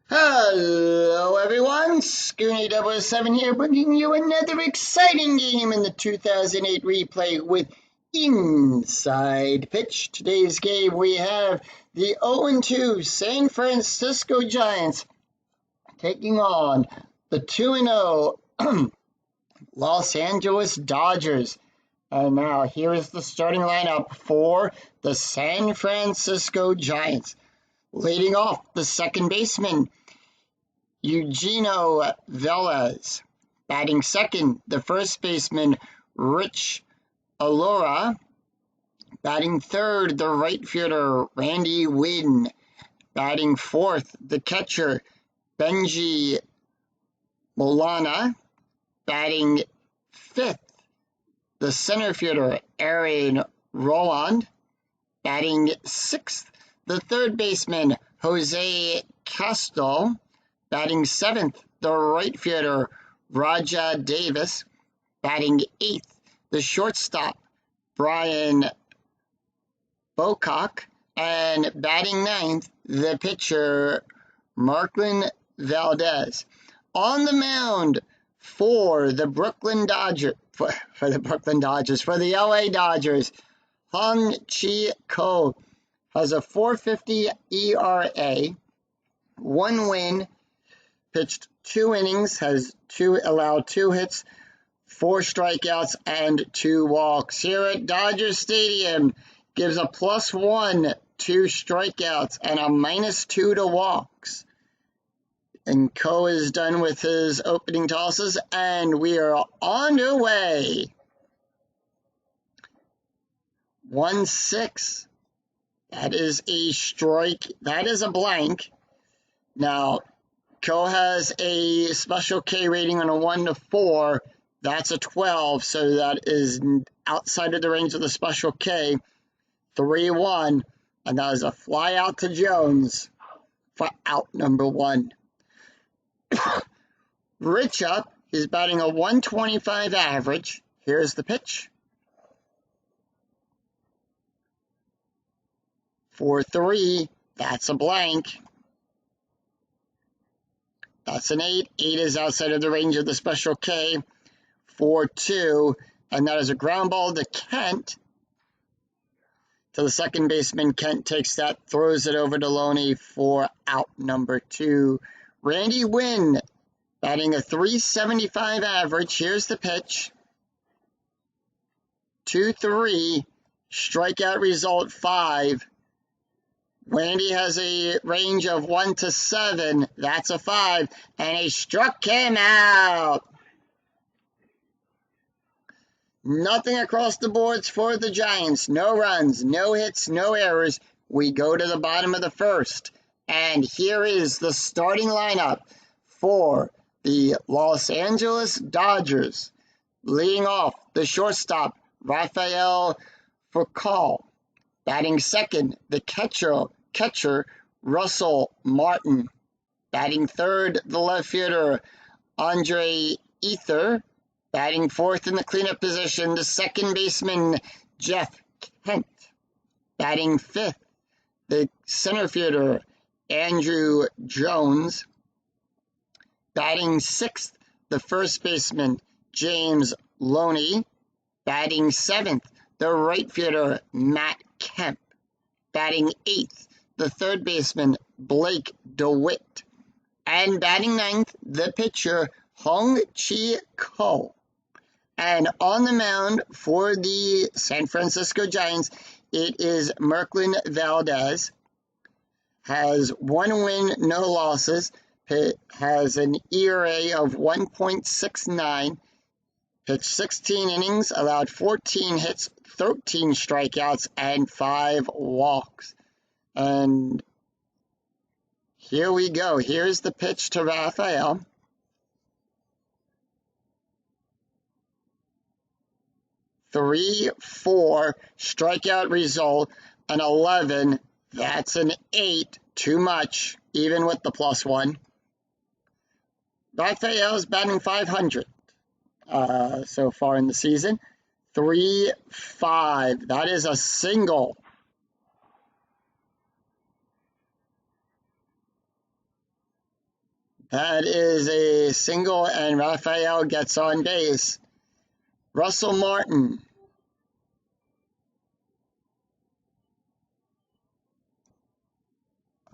Hello everyone, Scoonie 007 here, bringing you another exciting game in the 2008 replay with Inside Pitch. Today's game we have the 0-2 San Francisco Giants taking on the 2-0 Los Angeles Dodgers. And now here is the starting lineup for the San Francisco Giants. Leading off, the second baseman, Eugenio Velez. Batting second, the first baseman, Rich Alora. Batting third, the right fielder, Randy Winn. Batting fourth, the catcher, Benji Molina. Batting fifth, the center fielder, Aaron Roland. Batting sixth, the third baseman, Jose Castro. Batting seventh, the right fielder, Raja Davis. Batting eighth, the shortstop, Brian Bocock. And batting ninth, the pitcher, Marklin Valdez. On the mound for the Brooklyn Dodgers, for the LA Dodgers, Hung Chi Ko has a 4.50 ERA, 1 win, pitched 2 innings, has allowed 2 hits, 4 strikeouts, and 2 walks. Here at Dodger Stadium, gives a +1 to strikeouts and a -2 to walks. And Ko is done with his opening tosses, and we are on our way. 1-6. That is a strike. That is a blank. Now, Ko has a special K rating on a 1 to 4. That's a 12, so that is outside of the range of the special K. 3-1, and that is a fly out to Jones for out number 1. Rich up, he's batting a 125 average. Here's the pitch. 4-3, that's a blank. That's an 8. 8 is outside of the range of the special K. 4-2, and that is a ground ball to Kent. To the second baseman, Kent takes that, throws it over to Loney for out number 2. Randy Winn, batting a 375 average. Here's the pitch. 2-3, strikeout result 5. Randy has a range of 1 to 7. That's a 5. And he struck him out. Nothing across the boards for the Giants. No runs, no hits, no errors. We go to the bottom of the first. And here is the starting lineup for the Los Angeles Dodgers. Leading off, the shortstop, Rafael Furcal. Batting second, the catcher, Russell Martin. Batting third, the left fielder, Andre Ether. Batting fourth in the cleanup position, the second baseman, Jeff Kent. Batting fifth, the center fielder, Andrew Jones. Batting sixth, the first baseman, James Loney. Batting seventh, the right fielder, Matt Kemp. Batting eighth, the third baseman, Blake DeWitt. And batting ninth, the pitcher, Hung Chi Ko. And on the mound for the San Francisco Giants, it is Marklin Valdez. Has 1 win, no losses. Has an ERA of 1.69. Pitched 16 innings, allowed 14 hits, 13 strikeouts, and 5 walks. And here we go. Here's the pitch to Rafael. 3-4, strikeout result, an 11. That's an 8, too much, even with the +1. Rafael's batting .500 so far in the season. 3-5, that is a single. That is a single, and Rafael gets on base. Russell Martin.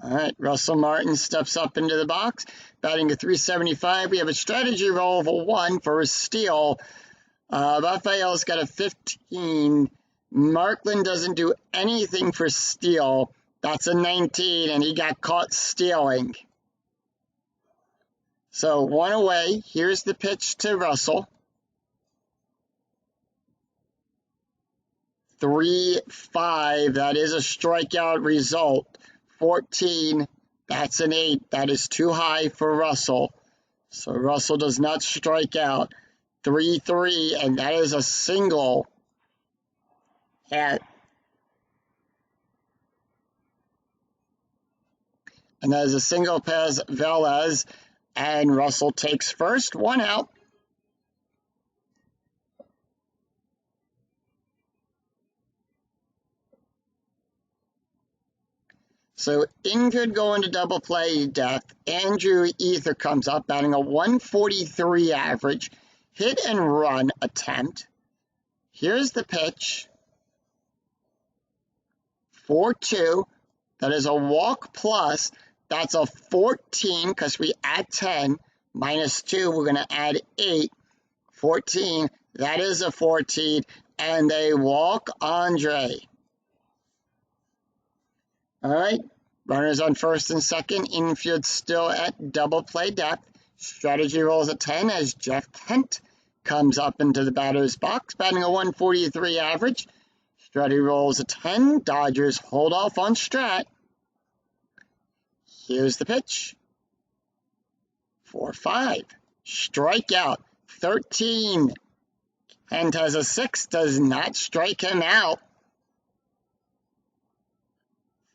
All right, Russell Martin steps up into the box, batting a .375. We have a strategy roll of a 1 for a steal. Rafael's got a 15. Markland doesn't do anything for steal. That's a 19, and he got caught stealing. So 1 away. Here's the pitch to Russell. 3-5. That is a strikeout result. 14. That's an 8. That is too high for Russell. So Russell does not strike out. 3-3, and that is a single. And that is a single past Velez, and Russell takes first. 1 out. So injured going to double play depth. Andrew Ether comes up, batting a .143 average. Hit and run attempt. Here's the pitch. 4-2. That is a walk plus. That's a 14 because we add 10. Minus 2, we're going to add 8. 14. That is a 14. And they walk Andre. All right. Runners on first and second. Infield still at double play depth. Strategy rolls a 10 as Jeff Kent comes up into the batter's box, batting a .143 average. Strategy rolls a 10. Dodgers hold off on Strat. Here's the pitch. 4-5. Strikeout. 13. Kent has a 6. Does not strike him out.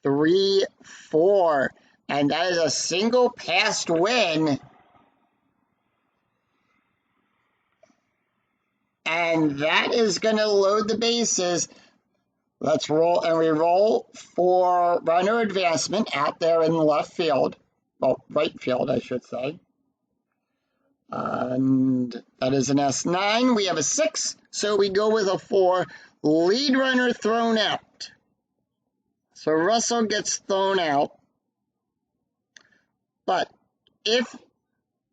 3-4. And that is a single passed win. And that is going to load the bases. Let's roll, and we roll for runner advancement out there in the left field. Well, right field, I should say. And that is an S9. We have a 6, so we go with a 4. Lead runner thrown out. So Russell gets thrown out. But if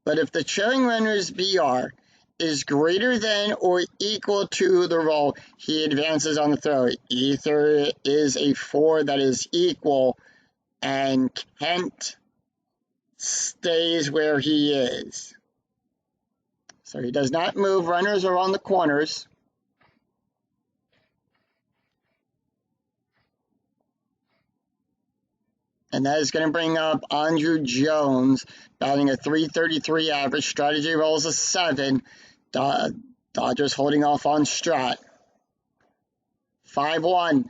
the showing runner's BR is greater than or equal to the roll, he advances on the throw. Ether is a 4 that is equal, and Kent stays where he is. So he does not move. Runners are on the corners. And that is going to bring up Andrew Jones, batting a .333 average. Strategy rolls a 7. Dodgers holding off on Strat. 5-1.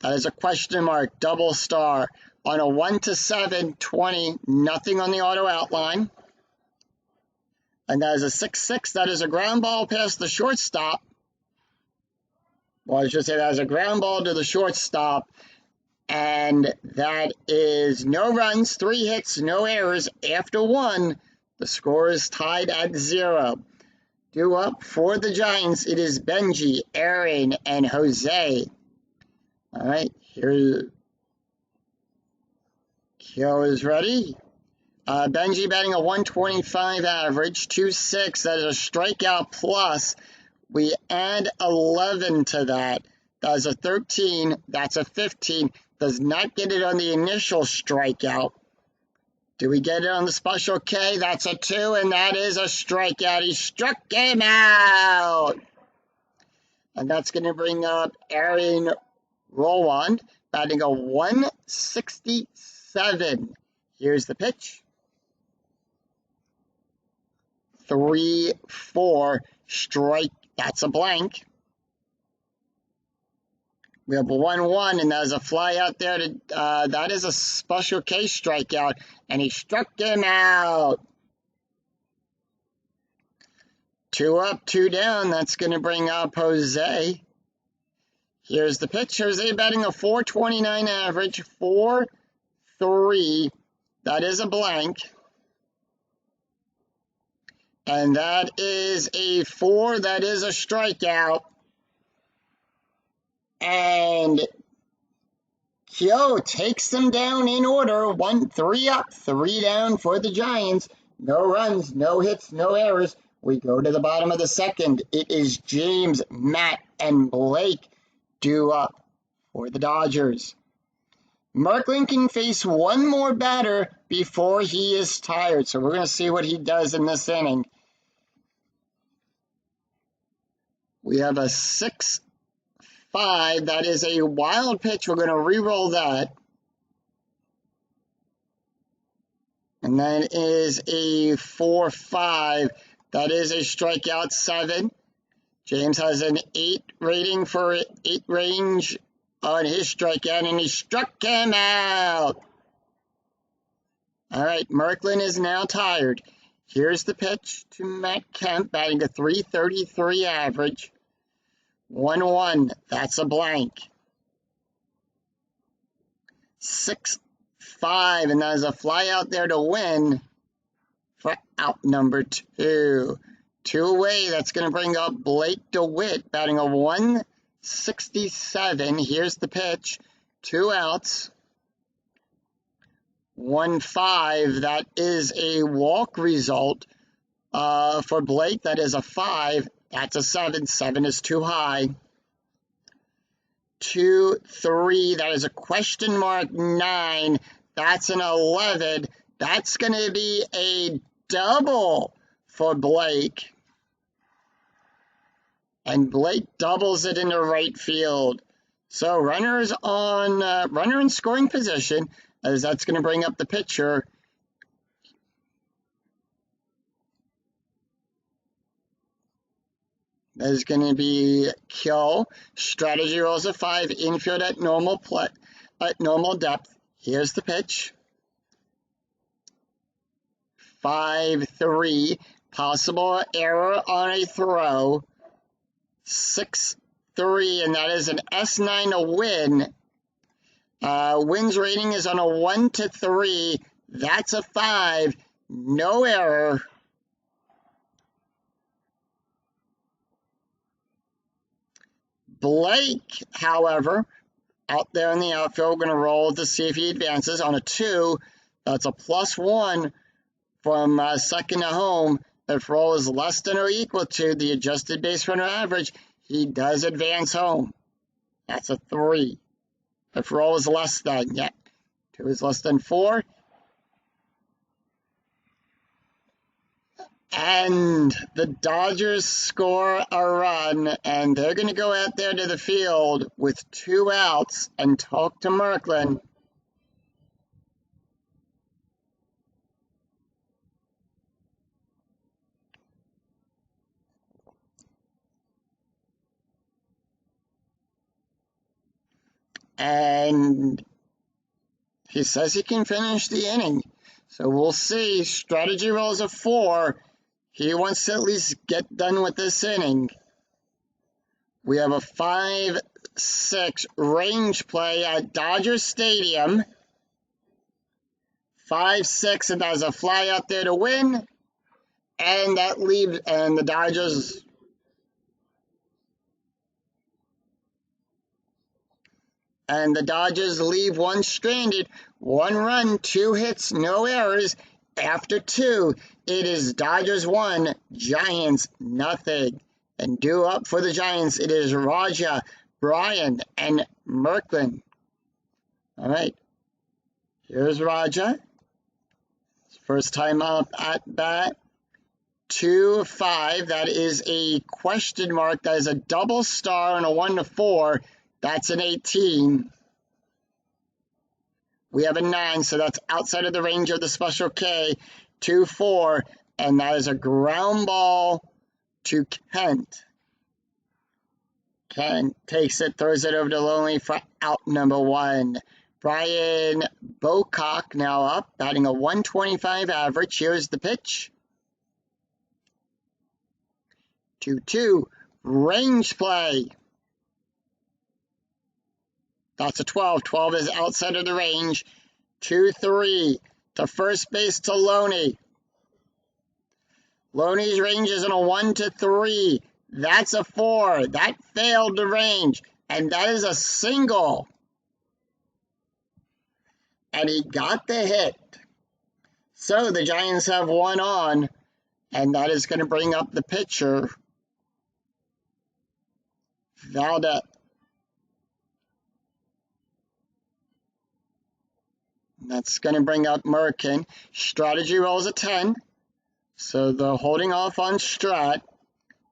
That is a question mark. Double star. On a 1-7, 20. Nothing on the auto outline. And that is a 6-6. That is a ground ball past the shortstop. Well, I should say that is a ground ball to the shortstop. And that is no runs, 3 hits, no errors. After 1, the score is tied at 0. Due up for the Giants, it is Benji, Aaron, and Jose. All right, here is ready. Benji batting a .125 average, 2-6. That is a strikeout plus. We add 11 to that. That is a 13. That's a 15. Does not get it on the initial strikeout. Do we get it on the special K? That's a 2, and that is a strikeout. He struck him out. And that's going to bring up Aaron Rowand, batting a .167. Here's the pitch. 3-4, strike. That's a blank. We have a 1-1, and there's a fly out there. That is a special case strikeout, and he struck him out. 2 up, 2 down. That's going to bring up Jose. Here's the pitch. Jose batting a .429 average, 4-3. That is a blank. And that is a 4. That is a strikeout. And Kyo takes them down in order. 1-3 up, 3 down for the Giants. No runs, no hits, no errors. We go to the bottom of the second. It is James, Matt, and Blake due up for the Dodgers. Merklin can face one more batter before he is tired. So we're going to see what he does in this inning. We have a 6-5. That is a wild pitch. We're going to re-roll that. And that is a 4-5. That is a strikeout 7. James has an 8 rating for 8 range on his strikeout, and he struck him out. All right, Merklin is now tired. Here's the pitch to Matt Kemp, batting a .333 average. 1-1, that's a blank. 6-5, and that is a fly out there to win for out number 2. 2 away, that's going to bring up Blake DeWitt, batting a .167. Here's the pitch, 2 outs. 1-5, that is a walk result for Blake. That is a 5. That's a 7. 7 is too high. 2-3, that is a question mark 9. That's an 11. That's going to be a double for Blake. And Blake doubles it into right field. So runner in scoring position, as that's going to bring up the pitcher. That is going to be Kyo. Strategy rolls a 5. Infield at normal depth. Here's the pitch. 5-3. Possible error on a throw. 6-3, and that is an S9 to win. Wins rating is on a 1-3. That's a 5. No error. Blake, however, out there in the outfield, we're going to roll to see if he advances on a 2. That's a +1 from second to home. If roll is less than or equal to the adjusted base runner average, he does advance home. That's a 3. If roll is less than, 2 is less than 4. And the Dodgers score a run, and they're going to go out there to the field with 2 outs and talk to Merklin. And he says he can finish the inning. So we'll see. Strategy rolls a 4. He wants to at least get done with this inning. We have a 5-6 range play at Dodger Stadium. 5-6, and there's a fly out there to win. And that leaves, and the Dodgers... And the Dodgers leave one stranded. 1 run, 2 hits, no errors. After 2, it is Dodgers 1, Giants nothing. And due up for the Giants, it is Raja, Brian, and Merklin. All right. Here's Raja. First time up at bat. 2-5. That is a question mark. That is a double star and a 1-4. That's an 18. We have a 9, so that's outside of the range of the special K. 2-4, and that is a ground ball to Kent. Kent takes it, throws it over to Lonely for out number 1. Brian Bocock now up, batting a 125 average. Here's the pitch. 2-2, range play. That's a 12. 12 is outside of the range. 2-3 to first base to Loney. Loney's range is in a 1 to 3. That's a 4. That failed the range. And that is a single. And he got the hit. So the Giants have one on. And that is going to bring up the pitcher, Valdez. That's going to bring up Merkin. Strategy rolls a 10. So the holding off on Strat.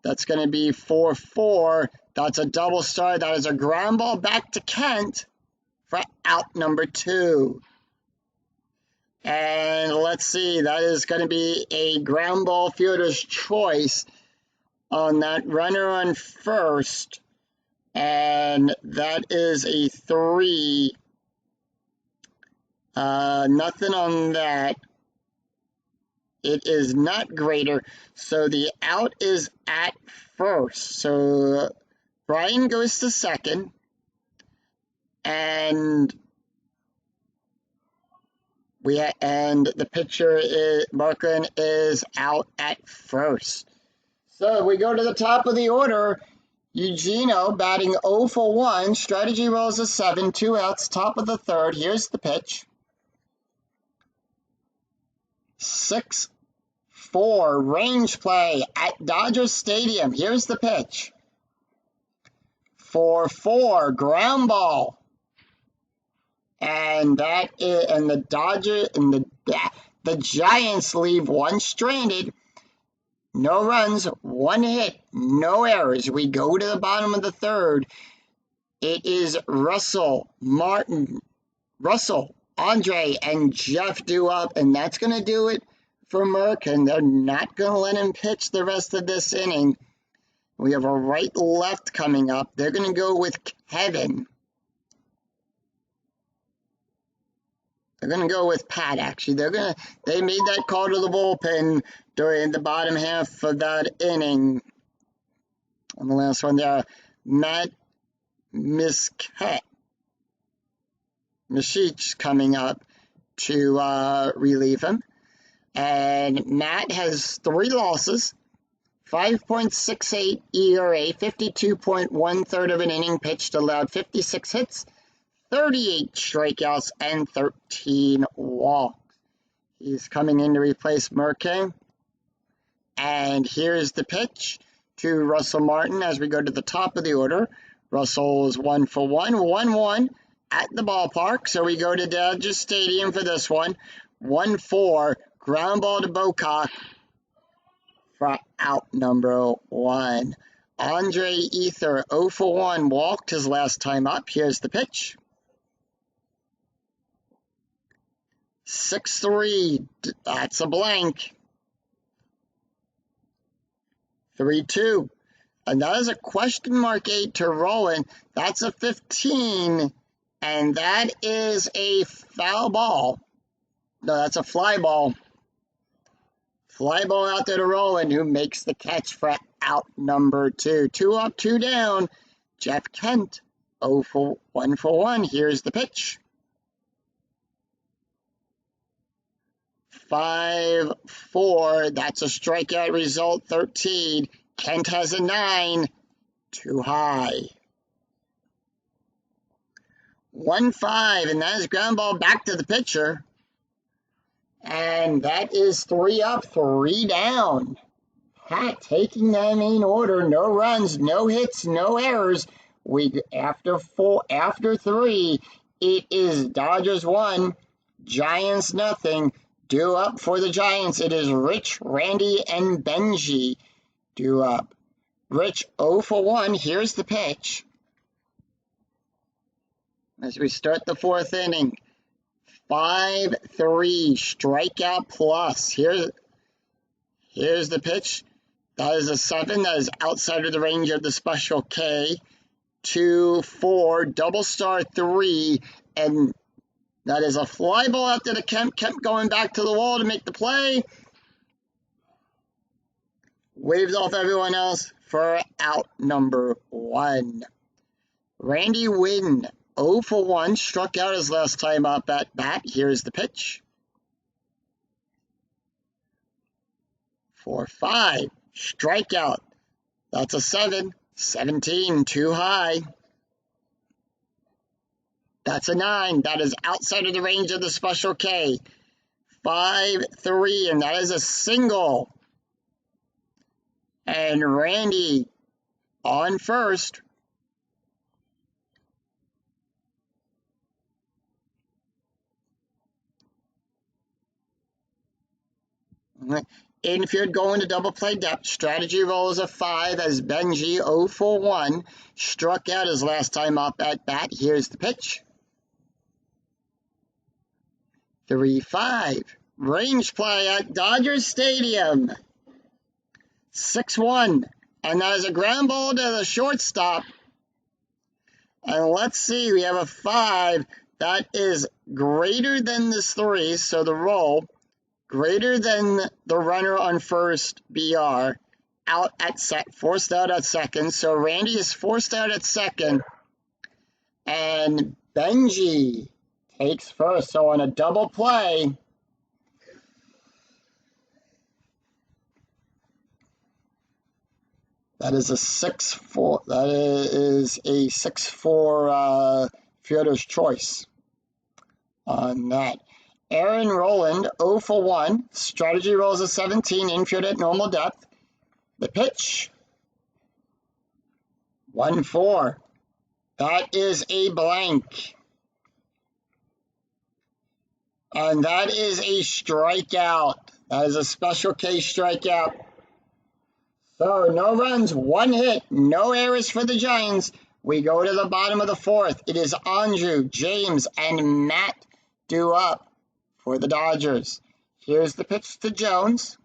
That's going to be 4-4. That's a double star. That is a ground ball back to Kent for out number 2. And let's see. That is going to be a ground ball fielder's choice on that runner on first. And that is a 3. Nothing on that. It is not greater. So the out is at first. So Brian goes to second. And the pitcher is Merkin is out at first. So we go to the top of the order. Eugenio batting 0 for 1. Strategy rolls a 7. 2 outs. Top of the third. Here's the pitch. 6-4 range play at Dodger Stadium. Here's the pitch. 4-4 ground ball. And the Giants leave one stranded. No runs, 1 hit, no errors. We go to the bottom of the third. It is Russell, Martin, Andre, and Jeff due up, and that's going to do it for Merkin. They're not going to let him pitch the rest of this inning. We have a right-left coming up. They're going to go with Kevin. They're going to go with Pat, actually. They made that call to the bullpen during the bottom half of that inning. And the last one there, Matt Mischich coming up to relieve him. And Matt has 3 losses, 5.68 ERA, 52.1 of an inning pitched, allowed 56 hits, 38 strikeouts, and 13 walks. He's coming in to replace Merkin. And here's the pitch to Russell Martin as we go to the top of the order. Russell is 1 for 1, 1-1 at the ballpark. So we go to Dodger Stadium for this one. 1-4, ground ball to Bocock for out number 1. Andre Ethier, 0 for 1, walked his last time up. Here's the pitch. 6-3, that's a blank. 3-2, and that is a question mark 8 to Rowan. That's a 15, and that is a foul ball. No, that's a fly ball. Fly ball out there to Rowan, who makes the catch for out number 2. 2 up, 2 down. Jeff Kent, 1 for 1. Here's the pitch. 5-4, that's a strikeout result, 13. Kent has a 9, too high. 1-5, and that is ground ball back to the pitcher. And that is 3 up, 3 down. Pat taking that main order, no runs, no hits, no errors. After 3, it is Dodgers 1, Giants nothing. Due up for the Giants, it is Rich, Randy, and Benji. Due up. Rich, 0 for 1. Here's the pitch. As we start the 4th inning. 5-3, strikeout plus. Here's the pitch. That is a 7. That is outside of the range of the special K. 2-4, double star 3, and that is a fly ball out to the Kemp. Kemp going back to the wall to make the play. Waves off everyone else for out number 1. Randy Winn, 0 for 1, struck out his last time up at bat. Here's the pitch. 4-5. Strikeout. That's a 7. 17, too high. That's a 9. That is outside of the range of the Special K. 5-3, and that is a single. And Randy on first. Infield going to double play depth. Strategy rolls a 5 as Benji 0 for 1. Struck out his last time up at bat. Here's the pitch. 3-5. Range play at Dodger Stadium. 6-1. And that is a ground ball to the shortstop. And let's see, we have a 5. That is greater than this 3, so the roll greater than the runner on first, BR, out at forced out at second. So Randy is forced out at second. And Benji takes first. So on a double play, that is a 6-4. That is a 6-4 fielder's choice on that. Aaron Rowland, 0 for 1. Strategy rolls a 17, infield at normal depth. The pitch, 1-4. That is a blank. And that is a strikeout. That is a Special K strikeout. So no runs, 1 hit, no errors for the Giants. We go to the bottom of the 4th. It is Andrew, James, and Matt due up for the Dodgers. Here's the pitch to Jones.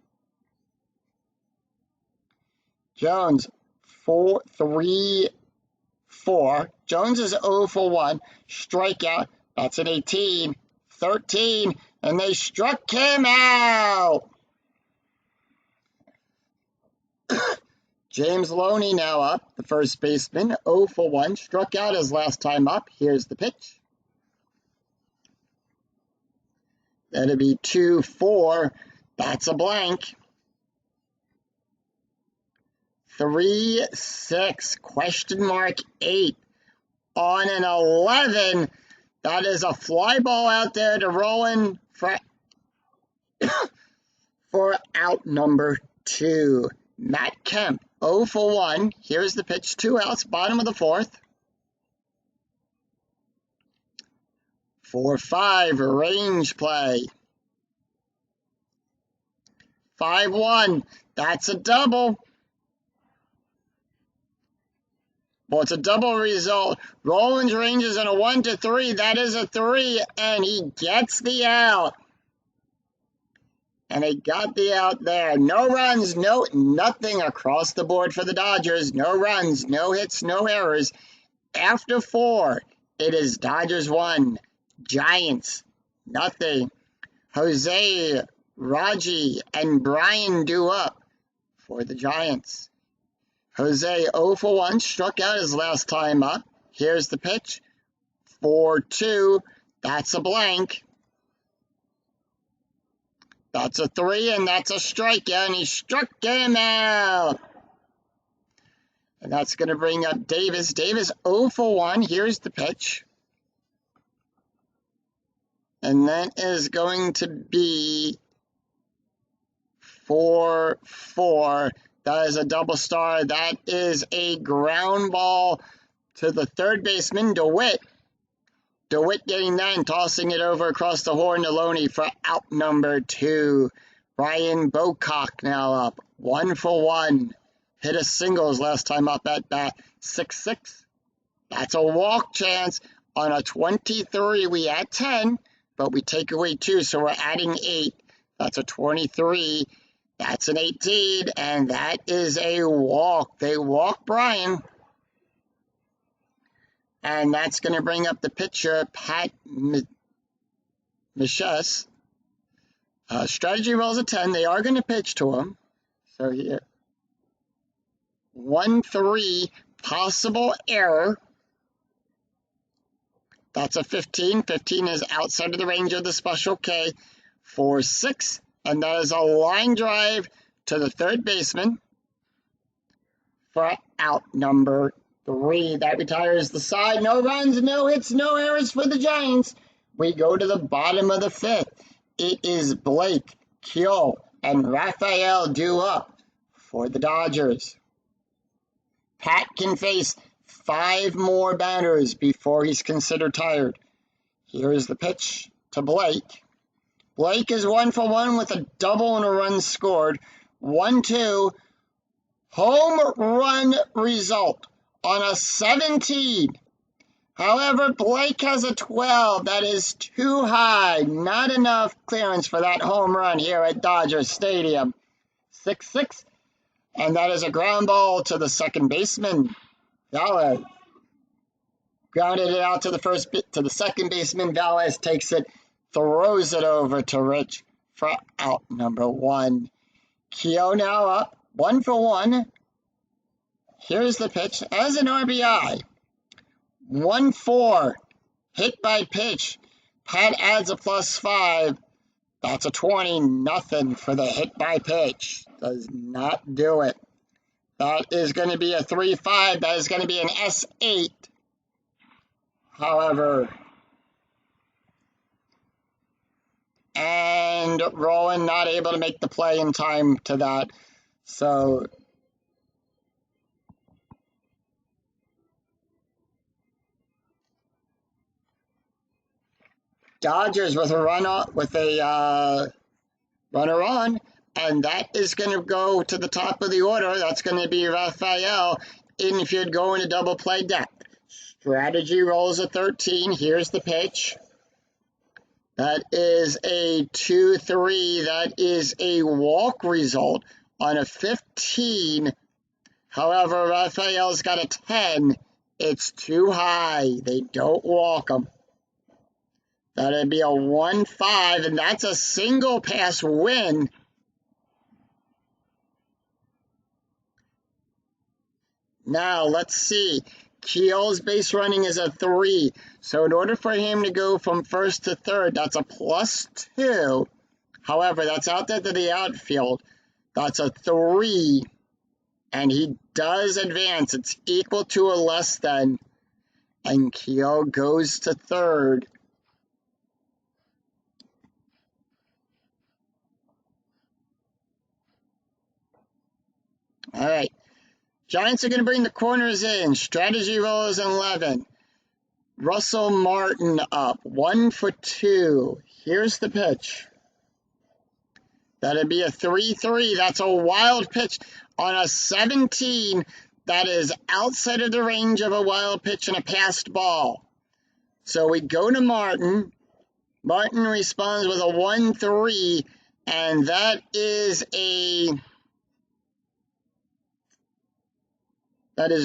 Jones, 4-3-4. Jones is 0 for 1. Strikeout. That's an 18. 13. And they struck him out. James Loney now up, the first baseman. 0 for 1. Struck out his last time up. Here's the pitch. That'll be 2-4. That's a blank. 3-6. Question mark 8. On an 11. That is a fly ball out there to Rowan for out number 2. Matt Kemp, 0 for 1. Here's the pitch. 2 outs, bottom of the 4th. 4-5, range play. 5-1, that's a double. Well, it's a double result. Rollins ranges in a 1-3. That is a 3, and he gets the out. And they got the out there. No runs, nothing across the board for the Dodgers. No runs, no hits, no errors. After 4, it is Dodgers 1, Giants nothing. Jose, Raji, and Brian due up for the Giants. Jose 0 for 1, struck out his last time up. Here's the pitch. 4-2, that's a blank. That's a 3, and that's a strikeout, and he struck him out. And that's going to bring up Davis. Davis 0 for 1. Here's the pitch. And that is going to be 4-4. That is a double star. That is a ground ball to the third baseman, DeWitt. DeWitt getting that and tossing it over across the horn to Loney for out number 2. Ryan Bocock now up, 1 for 1. Hit a singles last time up at bat. 6-6. That's a walk chance. On a 23, we add 10, but we take away 2, so we're adding 8. That's a 23. That's an 18, and that is a walk. They walk Brian. And that's going to bring up the pitcher, Pat Miches. Strategy rolls a 10. They are going to pitch to him. So here. 1-3, possible error. That's a 15. 15 is outside of the range of the Special K. 4-6, and that is a line drive to the third baseman for out number 3. That retires the side. No runs, no hits, no errors for the Giants. We go to the bottom of the 5th. It is Blake, Keogh, and Rafael due up for the Dodgers. Pat can face 5 more batters before he's considered tired. Here is the pitch to Blake. Blake is 1 for 1 with a double and a run scored. 1-2. Home run result on a 17. However, Blake has a 12. That is too high. Not enough clearance for that home run here at Dodger Stadium. 6-6. And that is a ground ball to the second baseman. Valles grounded it out to the second baseman. Valles takes it, throws it over to Rich for out number 1. Keogh now up 1 for 1. Here's the pitch as an RBI. 1-4. Hit by pitch. Pat adds a +5. That's a 20-0 for the hit by pitch. Does not do it. That is going to be a 3-5. That is going to be an S8. However, and Rowan not able to make the play in time to that. So Dodgers with a runner on, and that is going to go to the top of the order. That's going to be Rafael infield going to double play depth. Strategy rolls a 13. Here's the pitch. That is a 2-3. That is a walk result on a 15. However, Rafael's got a 10. It's too high. They don't walk him. That'd be a 1-5, and that's a single pass win. Now, let's see. Keogh's base running is a 3. So in order for him to go from first to third, that's a +2. However, that's out there to the outfield. That's a 3. And he does advance. It's equal to or less than. And Keogh goes to third. All right. Giants are going to bring the corners in. Strategy roll is 11. Russell Martin up 1 for 2. Here's the pitch. That'd be a 3-3. That's a wild pitch on a 17. That is outside of the range of a wild pitch and a passed ball. So we go to Martin. Martin responds with a 1-3, and that is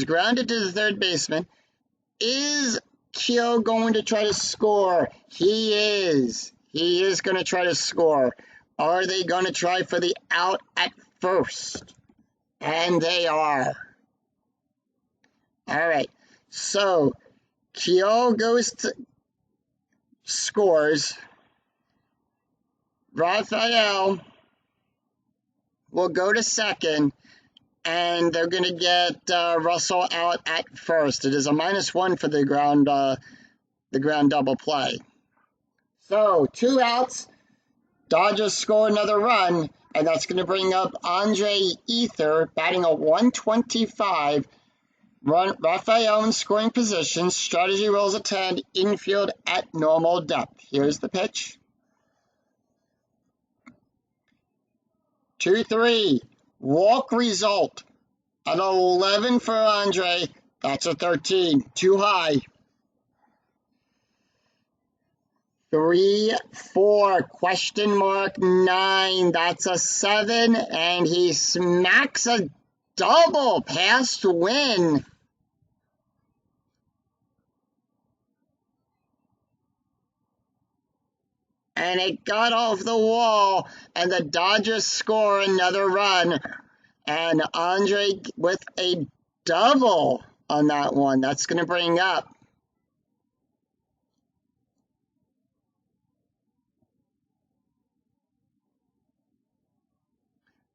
grounded to the third baseman. Is Keogh going to try to score? He is. He is going to try to score. Are they going to try for the out at first? And they are. All right. So Keogh scores. Rafael will go to second. And they're going to get Russell out at first. It is a -1 for the ground double play. So 2 outs. Dodgers score another run, and that's going to bring up Andre Ethier batting a 125. Rafael in scoring position. Strategy rolls a 10. Infield at normal depth. Here's the pitch. 2-3. Walk result. An 11 for Andre. That's a 13. Too high. 3-4. Question mark 9. That's a 7. And he smacks a double past win. And it got off the wall, and the Dodgers score another run. And Andre with a double on that one. That's going to bring up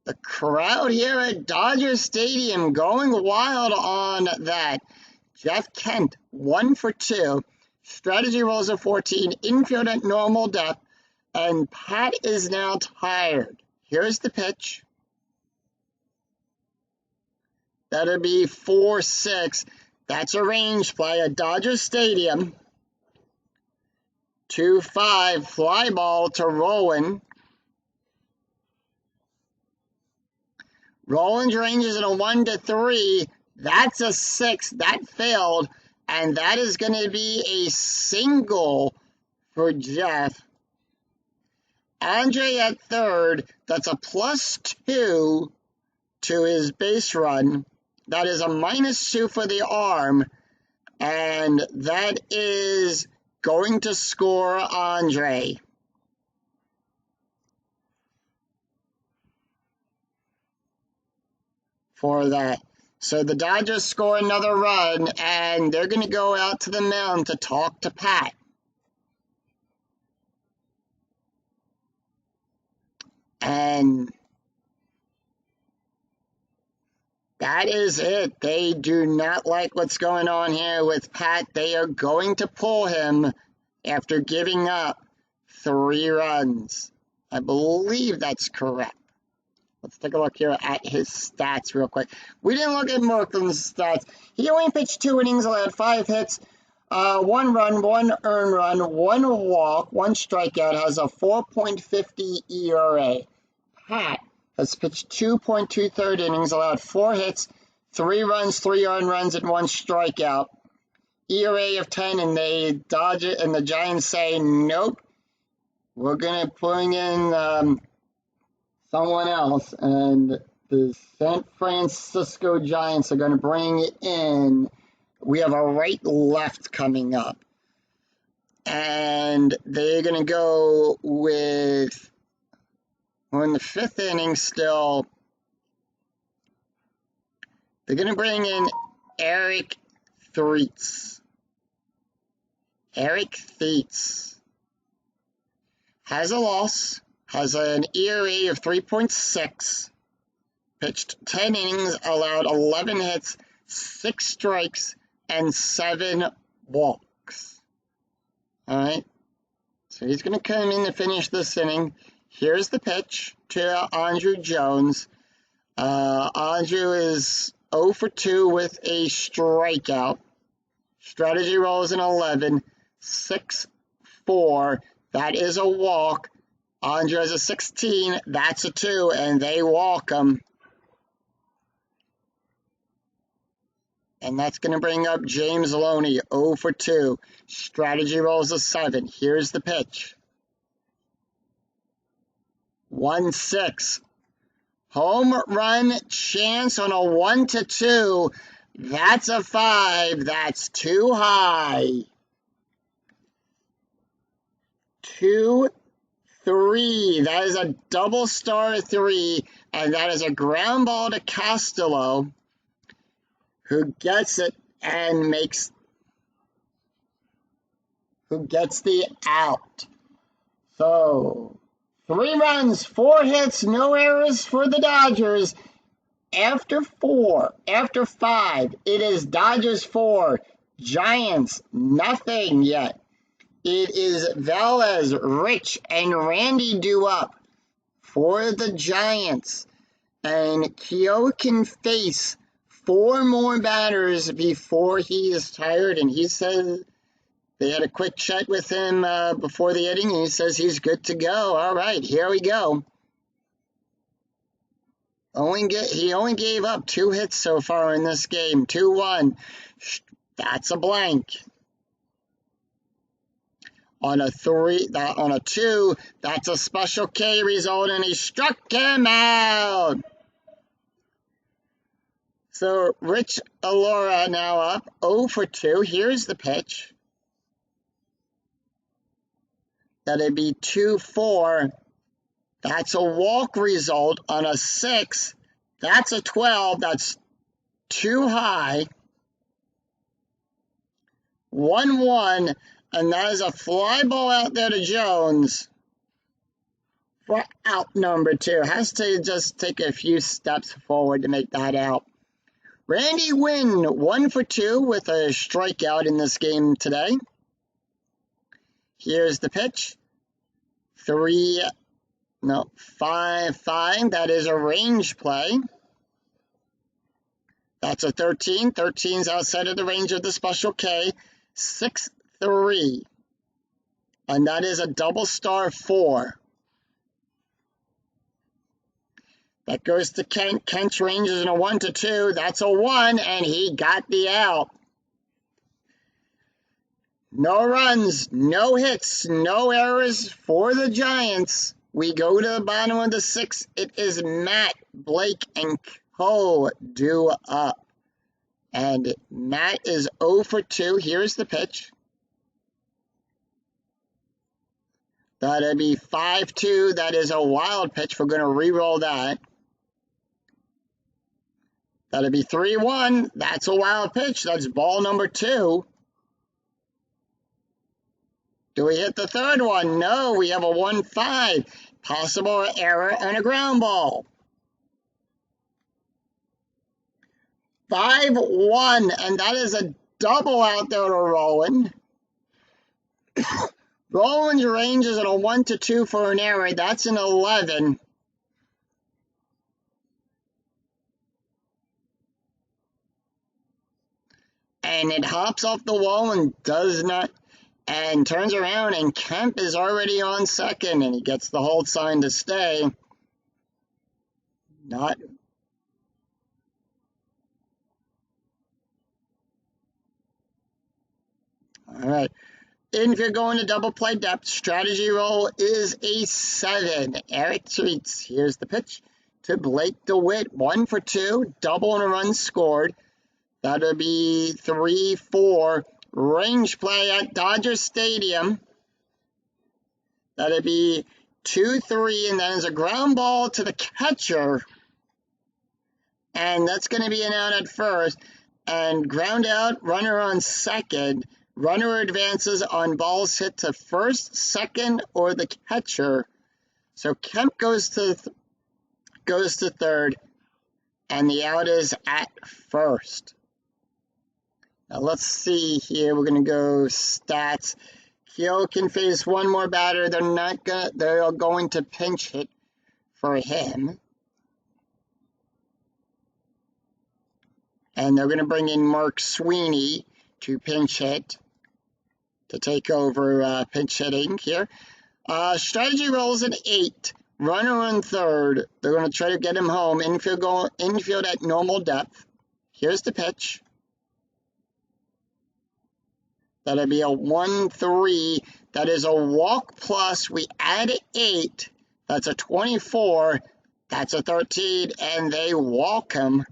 The crowd here at Dodger Stadium going wild on that. Jeff Kent, 1 for 2. Strategy rolls of 14. Infield at normal depth. And Pat is now tired. Here's the pitch. That'll be 4-6. That's a range play at Dodger Stadium. 2-5. Fly ball to Rowan. Rollins ranges in a 1-3. That's a 6. That failed. And that is going to be a single for Jeff. Andre at third. That's a +2 to his base run. That is a -2 for the arm. And that is going to score Andre. For that. So the Dodgers score another run, and they're going to go out to the mound to talk to Pat. And that is it. They do not like what's going on here with Pat. They are going to pull him after giving up 3 runs. I believe that's correct. Let's take a look here at his stats real quick. We didn't look at Merklin's stats. He only pitched 2 innings, allowed 5 hits, 1 run, 1 earned run, 1 walk, 1 strikeout, has a 4.50 ERA. Pat has pitched 2.23 innings, allowed 4 hits, 3 runs, 3 earned runs, and 1 strikeout. ERA of 10, and the Giants say, nope, we're going to bring in someone else, and the San Francisco Giants are going to bring in, we have a right-left coming up, and they're going to go with, we're in the 5th inning still, they're going to bring in Eric Threets. Eric Threets has a loss. Has an ERA of 3.6, pitched 10 innings, allowed 11 hits, 6 strikes, and 7 walks. All right, so he's going to come in to finish this inning. Here's the pitch to Andruw Jones. Andruw is 0 for 2 with a strikeout. Strategy rolls an 11, 6-4. That is a walk. Andruw has a 16, that's a 2, and they walk him. And that's going to bring up James Loney, 0 for 2. Strategy rolls a 7. Here's the pitch. 1-6. Home run chance on a 1-2. That's a 5. That's too high. 2-3. That is a double star 3, and that is a ground ball to Castillo, who gets it and who gets the out. So 3 runs, 4 hits, no errors for the Dodgers. After 5, it is Dodgers 4, Giants nothing yet. It is Velez, Rich, and Randy due up for the Giants. And Keogh can face 4 more batters before he is tired. And he says they had a quick chat with him before the inning, and he says he's good to go. All right, here we go. He only gave up 2 hits so far in this game. 2-1. That's a blank. On a 2, that's a special K result, and he struck him out. So Rich Alora now up 0 for 2. Here's the pitch. That'd be 2-4. That's a walk result on a 6. That's a 12. That's too high. 1-1. And that is a fly ball out there to Jones for out number 2. Has to just take a few steps forward to make that out. Randy Wynn, 1 for 2 with a strikeout in this game today. Here's the pitch. 5-5. That is a range play. That's a 13. 13's outside of the range of the special K. 6-3. And that is a double star 4. That goes to Kent. Kent's range is in a 1-2. That's a 1, and he got the out. No runs, no hits, no errors for the Giants. We go to the bottom of the 6th. It is Matt, Blake, and Cole due up. And Matt is 0 for 2. Here's the pitch. That'll be 5-2. That is a wild pitch. We're going to re-roll that. That'll be 3-1. That's a wild pitch. That's ball number 2. Do we hit the third one? No, we have a 1-5. Possible error and a ground ball. 5-1, and that is a double out there to Rowan. Rowan's range is at a 1-2 for an error. That's an 11. And it hops off the wall and does not, and turns around, and Kemp is already on second, and he gets the hold sign to stay. Not. All right. Infield going to double play depth. Strategy roll is a 7. Eric Treats. Here's the pitch to Blake DeWitt. 1 for 2. Double and a run scored. That'll be 3-4. Range play at Dodger Stadium. That'll be 2-3. And then there's a ground ball to the catcher. And that's going to be an out at first. And ground out, runner on second. Runner advances on balls hit to first, second, or the catcher. So Kemp goes to third, and the out is at first. Now let's see here. We're going to go stats. Keel can face one more batter. They're going to pinch hit for him. And they're going to bring in Mark Sweeney to pinch hit, to take over pinch hitting here. Strategy rolls an 8. Runner on third. They're going to try to get him home. Infield at normal depth. Here's the pitch. That'll be a 1-3. That is a walk plus. We add 8. That's a 24. That's a 13. And they walk him.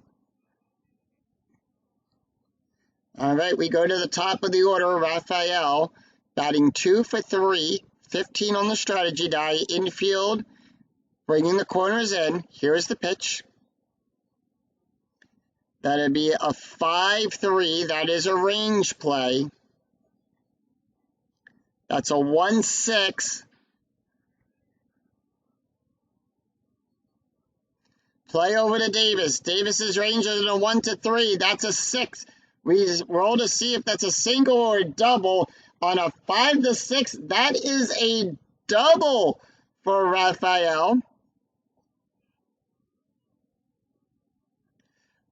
All right, we go to the top of the order. Raphael, batting 2 for 3, 15 on the strategy die. Infield, bringing the corners in. Here's the pitch. That'll be a 5-3. That is a range play. That's a 1-6. Play over to Davis. Davis's range is a 1-3. That's a 6. We roll to see if that's a single or a double. On a 5-6, that is a double for Raphael.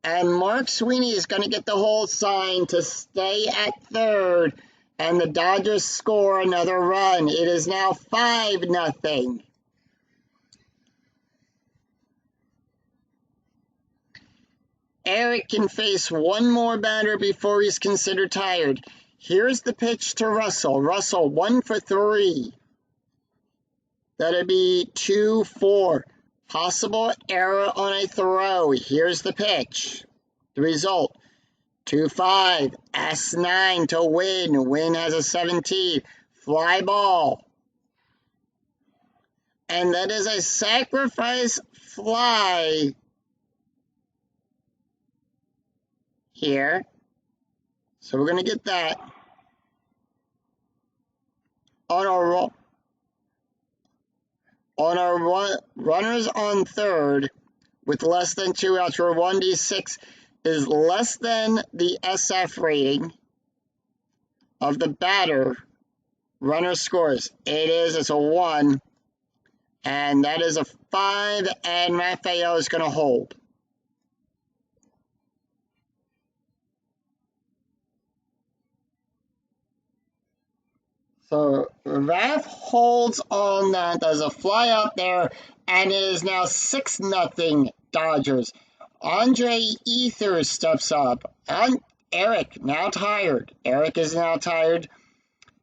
And Mark Sweeney is going to get the hold sign to stay at third. And the Dodgers score another run. It is now 5-0. Eric can face one more batter before he's considered tired. Here's the pitch to Russell. Russell, 1 for 3. That'll be 2-4. Possible error on a throw. Here's the pitch. The result, 2-5. S9 to Win. Win has a 17. Fly ball. And that is a sacrifice fly here. So we're going to get that on a roll. On our runners on third with less than 2 outs, where 1d6 is less than the SF rating of the batter, runner scores. It's a 1, and that is a 5, and Rafael is going to hold. So Raf holds on that. There's a fly out there, and it is now 6-0 Dodgers. Andre Ether steps up. And Eric, now tired. Eric is now tired.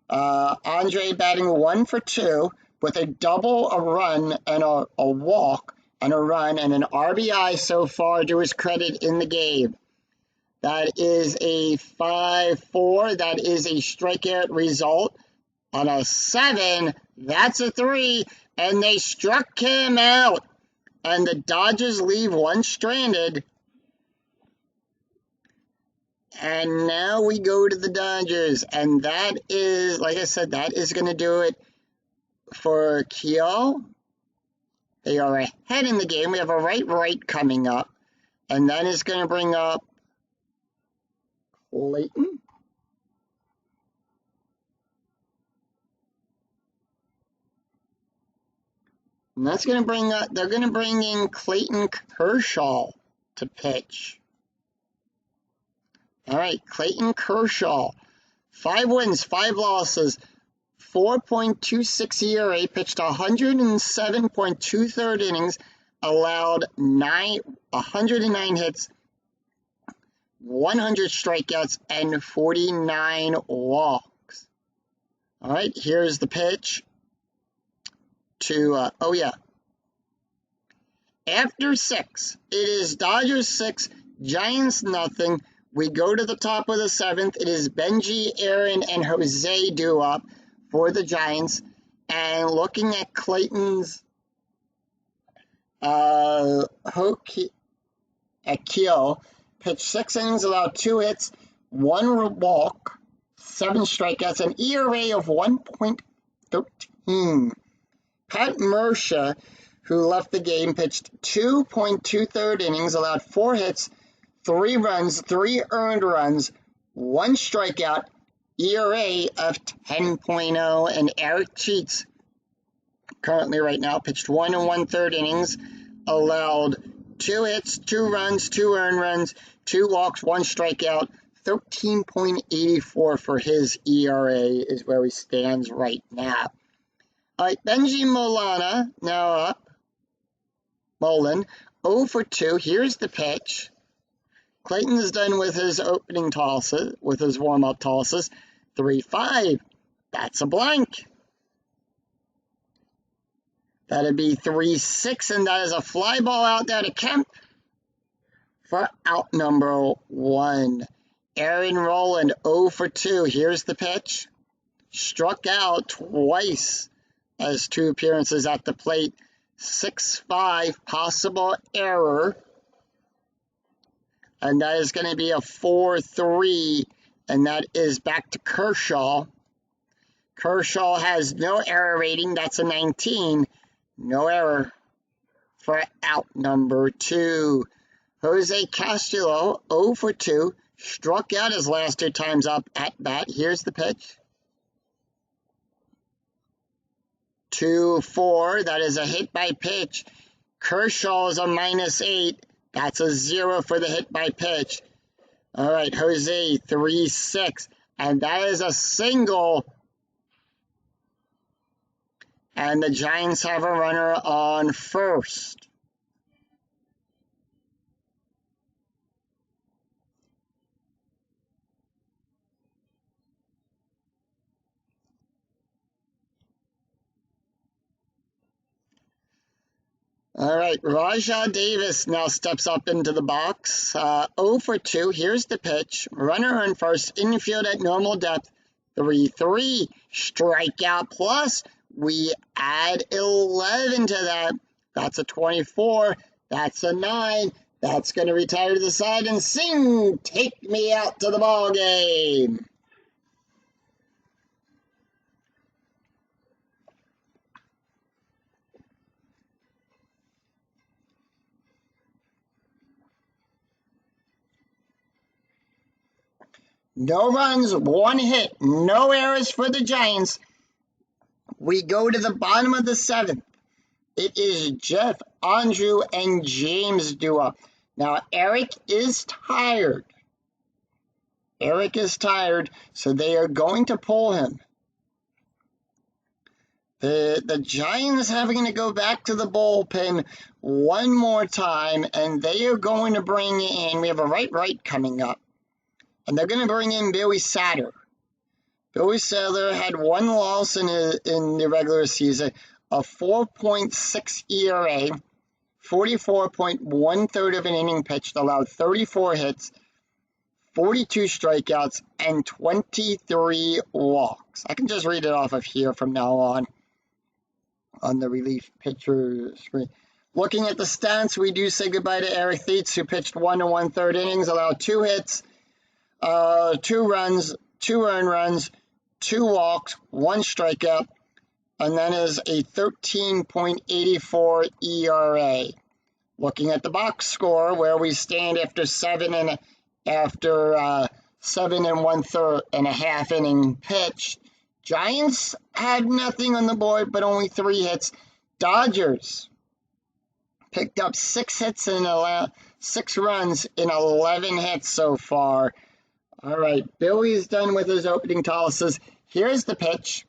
Andre batting 1 for 2 with a double, a run, and a walk, and a run, and an RBI so far to his credit in the game. That is a 5-4. That is a strikeout result. On a 7, that's a 3, and they struck him out. And the Dodgers leave one stranded. And now we go to the Dodgers, and that is, like I said, that is going to do it for Keo. They are ahead in the game. We have a right coming up, and that is going to bring up Clayton. And that's going to bring up, they're going to bring in Clayton Kershaw to pitch. All right, Clayton Kershaw. 5 wins, 5 losses, 4.26 ERA, pitched 107.23 innings, allowed 109 hits, 100 strikeouts, and 49 walks. All right, here's the pitch to, after 6, it is Dodgers 6, Giants nothing. We go to the top of the 7th. It is Benji, Aaron, and Jose due up for the Giants. And looking at Clayton's Akil, pitched 6 innings, allowed 2 hits, 1 walk, 7 strikeouts, an ERA of 1.13. Pat Mersha, who left the game, pitched 2.23 innings, allowed 4 hits, 3 runs, 3 earned runs, 1 strikeout, ERA of 10.0. And Eric Cheats, currently right now, pitched 1 1/3 innings, allowed 2 hits, 2 runs, 2 earned runs, 2 walks, 1 strikeout, 13.84 for his ERA is where he stands right now. All right, Benji Molina now up. Mullen, 0 for 2. Here's the pitch. Clayton is done with his opening tosses, with his warm-up tosses. 3-5. That's a blank. That'd be 3-6, and that is a fly ball out there to Kemp for out number 1. Aaron Rowland, 0 for 2. Here's the pitch. Struck out twice as 2 appearances at the plate. 6-5, possible error. And that is going to be a 4-3, and that is back to Kershaw. Kershaw has no error rating. That's a 19. No error for out number 2. Jose Castillo, 0 for 2. Struck out his last 2 times up at bat. Here's the pitch. 2-4. That is a hit by pitch. Kershaw is a -8. That's a 0 for the hit by pitch. All right, Jose, 3-6. And that is a single. And the Giants have a runner on first. All right, Rajah Davis now steps up into the box. 0 for 2. Here's the pitch. Runner on first, infield at normal depth. 3-3. Strikeout plus. We add 11 to that. That's a 24. That's a 9. That's going to retire to the side and sing, "Take Me Out to the Ball Game." No runs, 1 hit, no errors for the Giants. We go to the bottom of the 7th. It is Jeff, Andrew, and James duo. Now, Eric is tired. So they are going to pull him. The Giants are having to go back to the bullpen one more time, and they are going to bring in, we have a right coming up, and they're going to bring in Billy Satter. Billy Satter had 1 loss in the regular season, a 4.6 ERA, 44.1 of an inning pitched, allowed 34 hits, 42 strikeouts, and 23 walks. I can just read it off of here from now on the relief pitcher screen. Looking at the stats, we do say goodbye to Eric Theets, who pitched 1 1/3 innings, allowed 2 hits, 2 runs, 2 earned runs, 2 walks, 1 strikeout, and that is a 13.84 ERA. Looking at the box score, where we stand after 7 1/3 inning pitch, Giants had nothing on the board but only 3 hits. Dodgers picked up 6 hits and 6 runs in 11 hits so far. All right, Billy's done with his opening tosses. Here's the pitch.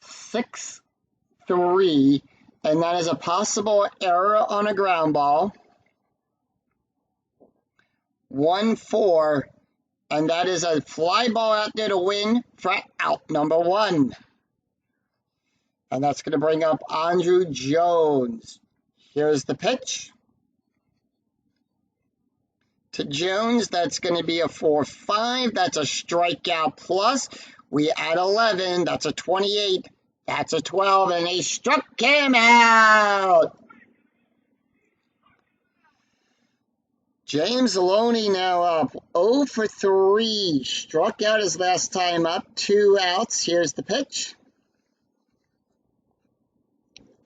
6-3, and that is a possible error on a ground ball. 1-4, and that is a fly ball out there to win for out number 1. And that's going to bring up Andrew Jones. Here's the pitch. To Jones, that's going to be a 4-5. That's a strikeout plus. We add 11. That's a 28. That's a 12, and he struck him out. James Loney now up 0 for 3. Struck out his last time up. 2 outs. Here's the pitch.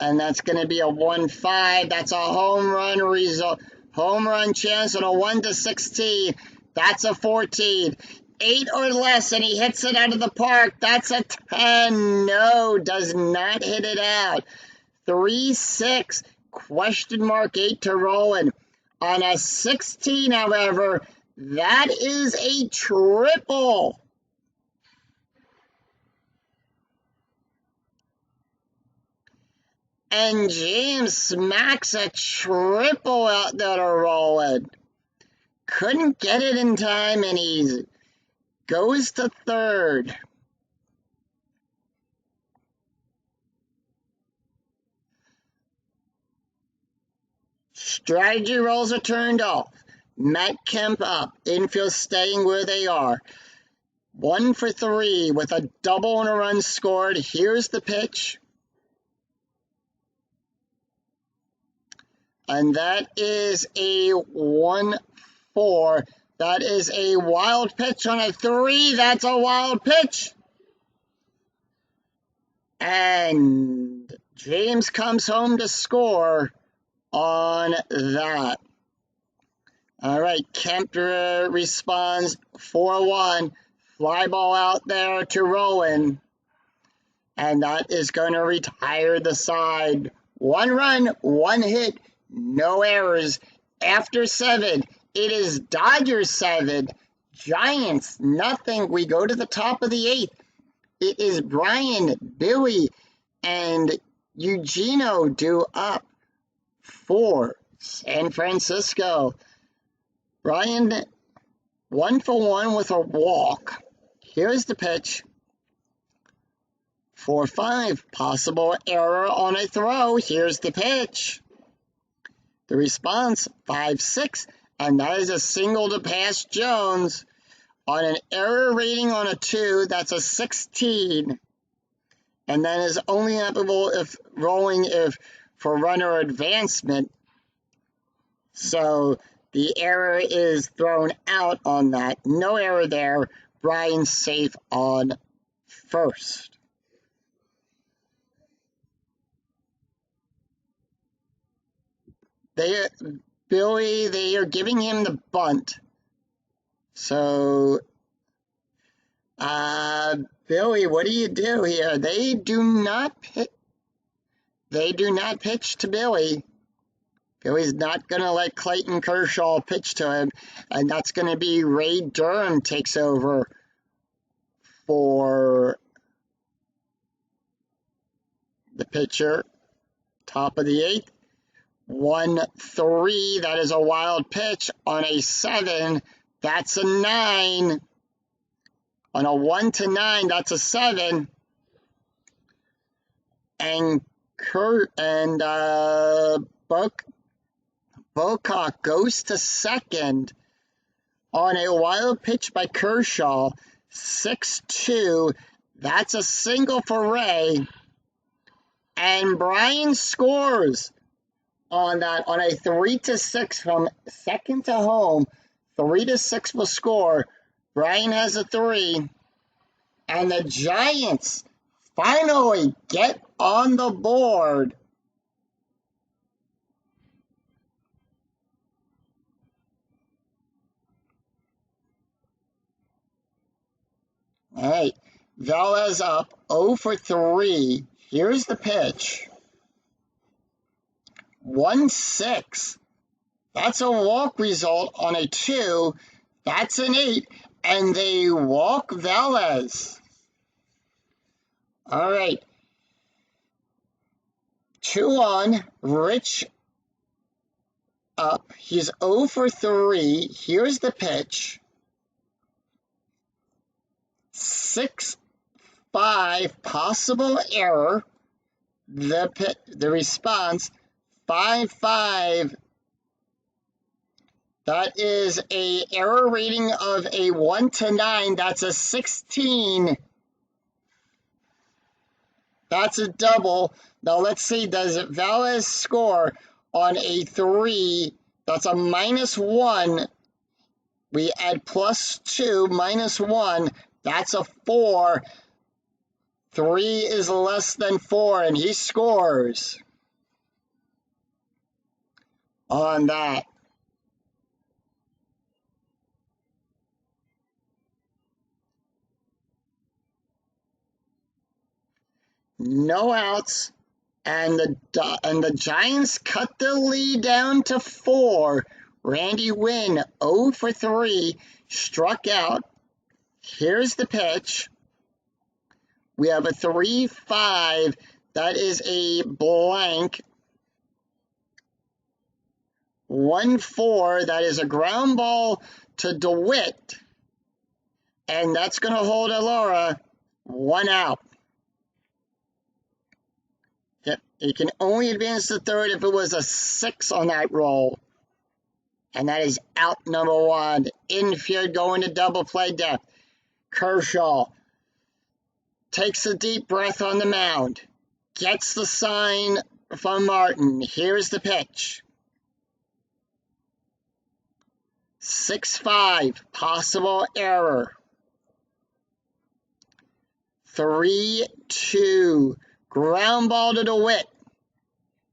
And that's going to be a 1-5. That's a home run result. Home run chance on a 1-16. That's a 14. 8 or less, and he hits it out of the park. That's a 10. No, does not hit it out. 3-6. Question mark 8 to Rowan. On a 16, however, that is a triple. And James smacks a triple out there to Rowan. Couldn't get it in time, and he goes to third. Strategy rolls are turned off. Matt Kemp up. Infield staying where they are. 1 for 3 with a double and a run scored. Here's the pitch. And that is a 1-4. That is a wild pitch on a 3. That's a wild pitch. And James comes home to score on that. All right, Kemp responds 4-1. Fly ball out there to Rowan. And that is going to retire the side. 1 run, 1 hit. No errors. After 7, it is Dodgers 7, Giants nothing. We go to the top of the 8th. It is Brian, Billy, and Eugenio due up for San Francisco. Brian, 1 for 1 with a walk. Here's the pitch. 4-5. Possible error on a throw. Here's the pitch. The response, 5-6, and that is a single to pass Jones. On an error rating on a 2, that's a 16. And that is only applicable if rolling for runner advancement. So the error is thrown out on that. No error there. Brian's safe on first. Billy, they are giving him the bunt. So, Billy, what do you do here? They do not pitch to Billy. Billy's not going to let Clayton Kershaw pitch to him, and that's going to be Ray Durham takes over for the pitcher. Top of the eighth. 1-3. That is a wild pitch. On a 7, that's a 9. On a 1-9, that's a 7. And Bocock goes to second on a wild pitch by Kershaw. 6-2. That's a single for Ray. And Brian scores on that on a 3-6 from second to home. 3-6 will score. Brian has a 3. And the Giants finally get on the board. All right, Velez up 0 for 3. Here's the pitch. 1-6. That's a walk result on a 2. That's an 8. And they walk Velez. All right. 2-1. Rich up. He's 0 for 3. Here's the pitch. 6-5. Possible error. The response. 5-5. That is a error rating of a 1-9. That's a 16. That's a double. Now let's see, does Velez score on a 3? That's a -1. We add +2, -1. That's a 4. 3 is less than 4, and he scores on that. No outs, and the Giants cut the lead down to 4. Randy Winn 0 for 3, struck out. Here's the pitch. We have a 3-5. That is a blank. 1-4. That is a ground ball to DeWitt. And that's going to hold Alora 1 out. Yep. He can only advance to third if it was a 6 on that roll. And that is out number 1. Infield going to double play depth. Kershaw takes a deep breath on the mound. Gets the sign from Martin. Here's the pitch. 6-5. Possible error. 3-2. Ground ball to DeWitt.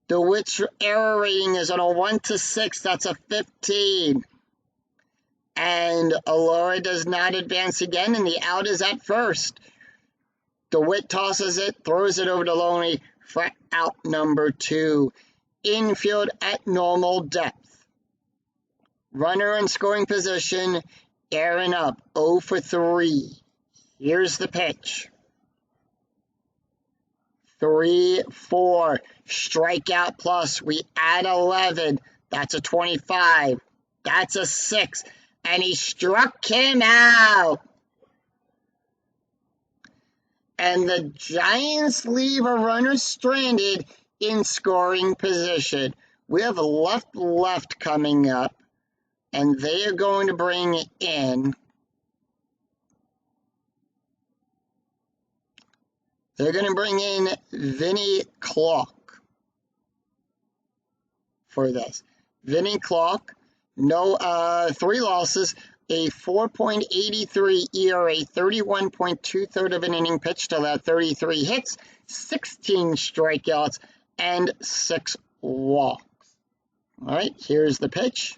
DeWitt's error rating is on a 1-6. That's a 15. And Alora does not advance again, and the out is at first. DeWitt tosses it, throws it over to Loney for out number 2. Infield at normal depth. Runner in scoring position, Aaron up 0 for 3. Here's the pitch. 3-4. Strikeout plus. We add 11. That's a 25. That's a 6. And he struck him out. And the Giants leave a runner stranded in scoring position. We have a left coming up. And they are going to bring in. They're going to bring in Vinny Clark for this. Vinny Clark, no 3 losses, a 4.83 ERA, 31.2 of an inning pitched, allowed 33 hits, 16 strikeouts, and 6 walks. All right, here's the pitch.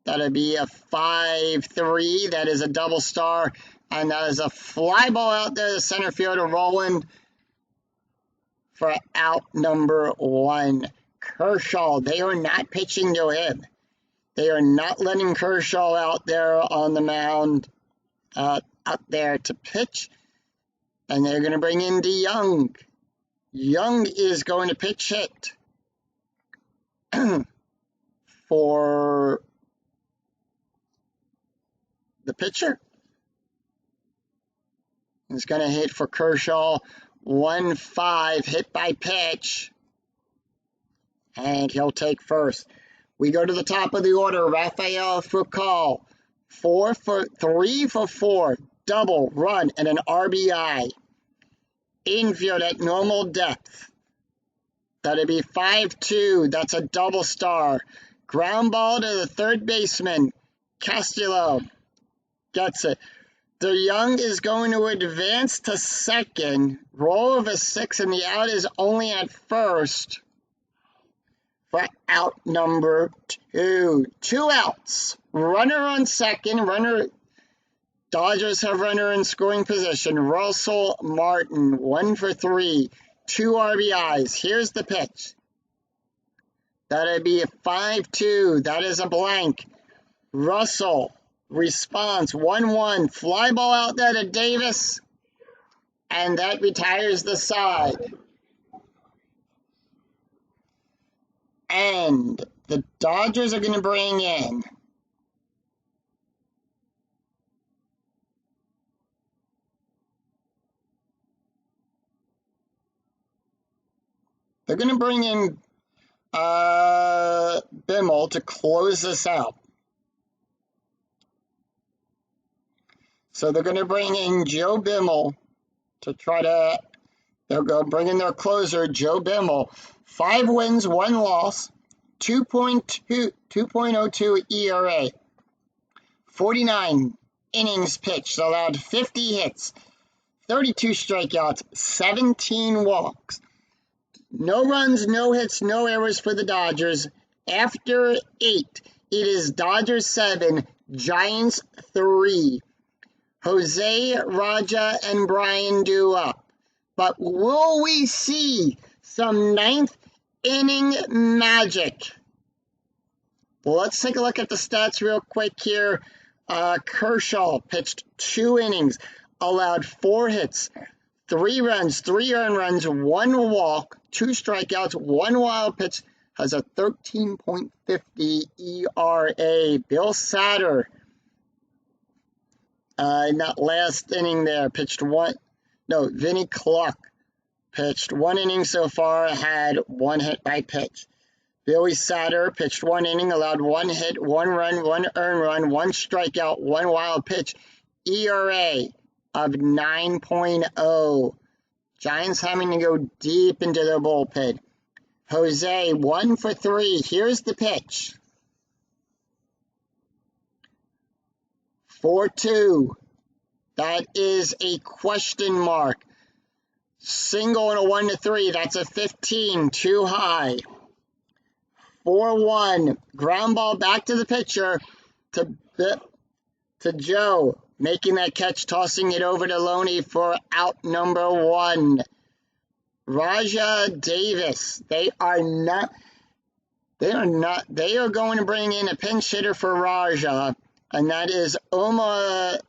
That'll be a 5-3. That is a double star. And that is a fly ball out there. The center fielder rolling for out number 1. Kershaw, they are not pitching to him. They are not letting Kershaw out there on the mound, out there to pitch. And they're going to bring in DeYoung. Young is going to pitch hit for the pitcher. He's going to hit for Kershaw. 1-5, hit by pitch. And he'll take first. We go to the top of the order. Rafael Furcal. 3 for 4. Double, run, and an RBI. Infield at normal depth. That'd be 5-2. That's a double star. Ground ball to the third baseman. Castillo gets it. DeYoung is going to advance to second. Roll of a 6, and the out is only at first for out number 2. 2 outs. Runner on second. Dodgers have runner in scoring position. Russell Martin, 1 for 3. 2 RBIs. Here's the pitch. That'd be a 5-2. That is a blank. Russell responds 1-1. Fly ball out there to Davis. And that retires the side. And the Dodgers are going to bring in Bimmel to close this out. So they're going to bring in Joe Bimmel to they'll go bring in their closer, Joe Bimmel. 5 wins, 1 loss, 2.02 ERA, 49 innings pitched, allowed 50 hits, 32 strikeouts, 17 walks. No runs, no hits, no errors for the Dodgers. After 8, it is Dodgers 7, Giants 3. Jose, Raja, and Brian do up. But will we see some 9th inning magic? Well, let's take a look at the stats real quick here. Kershaw pitched 2 innings, allowed 4 hits, 3 runs, 3 earned runs, 1 walk, 2 strikeouts, 1 wild pitch, has a 13.50 ERA. Bill Satter, in that last inning there, Vinny Cluck pitched 1 inning so far, had 1 hit by pitch. Billy Satter pitched 1 inning, allowed 1 hit, 1 run, 1 earned run, 1 strikeout, 1 wild pitch. ERA of 9.0. Giants having to go deep into their bullpen. Jose, 1 for 3. Here's the pitch. 4-2. That is a question mark. Single and a 1-3. That's a 15. Too high. 4-1. Ground ball back to the pitcher. To Joe. Making that catch, tossing it over to Loney for out number 1. Raja Davis. They are going to bring in a pinch hitter for Raja, and that is Omar.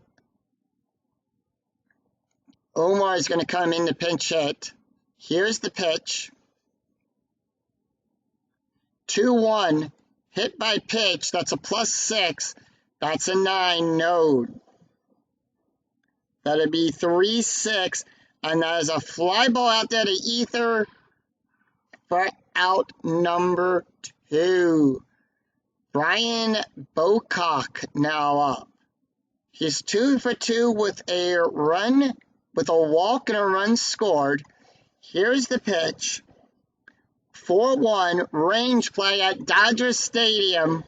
Omar is going to come in to pinch hit. Here's the pitch. 2-1. Hit by pitch. That's a +6. That's a 9. No. That'd be 3-6. And that is a fly ball out there to Ether for out number 2. Brian Bocock now up. He's 2 for 2 with a walk and a run scored. Here's the pitch. 4-1 range play at Dodger Stadium.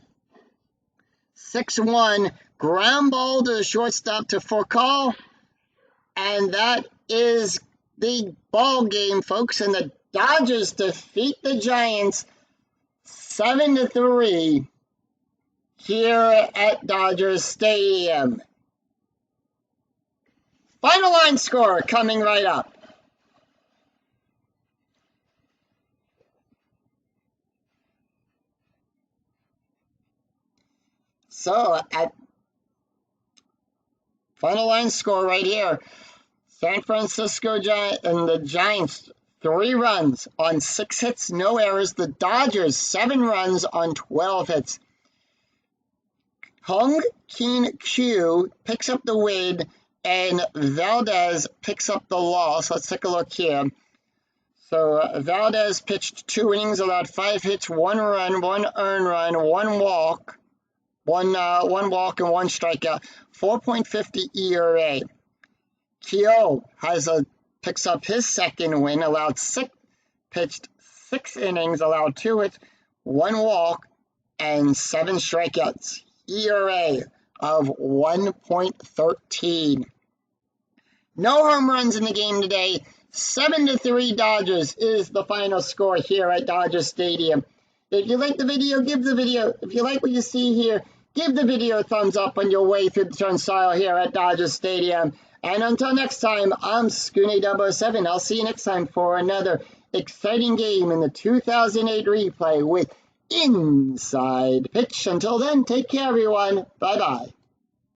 6-1 ground ball to the shortstop to Furcal. And that is the ball game, folks, and the Dodgers defeat the Giants 7-3 here at Dodger Stadium. Final line score coming right up. So, at final line score right here, San Francisco Giants and the Giants 3 runs on 6 hits, no errors. The Dodgers 7 runs on 12 hits. Hung Keen Q picks up the win, and Valdez picks up the loss. Let's take a look here. So Valdez pitched 2 innings, allowed 5 hits, 1 run, 1 earned run, 1 walk, one walk and 1 strikeout. 4.50 ERA. Keogh picks up his second win, pitched 6 innings, allowed 2 hits, 1 walk, and 7 strikeouts. ERA of 1.13. No home runs in the game today. 7-3 Dodgers is the final score here at Dodger Stadium. If you like the video, if you like what you see here, give the video a thumbs up on your way through the turnstile here at Dodger Stadium. And until next time, I'm Scooney007. I'll see you next time for another exciting game in the 2008 replay with Inside Pitch. Until then, take care, everyone. Bye-bye.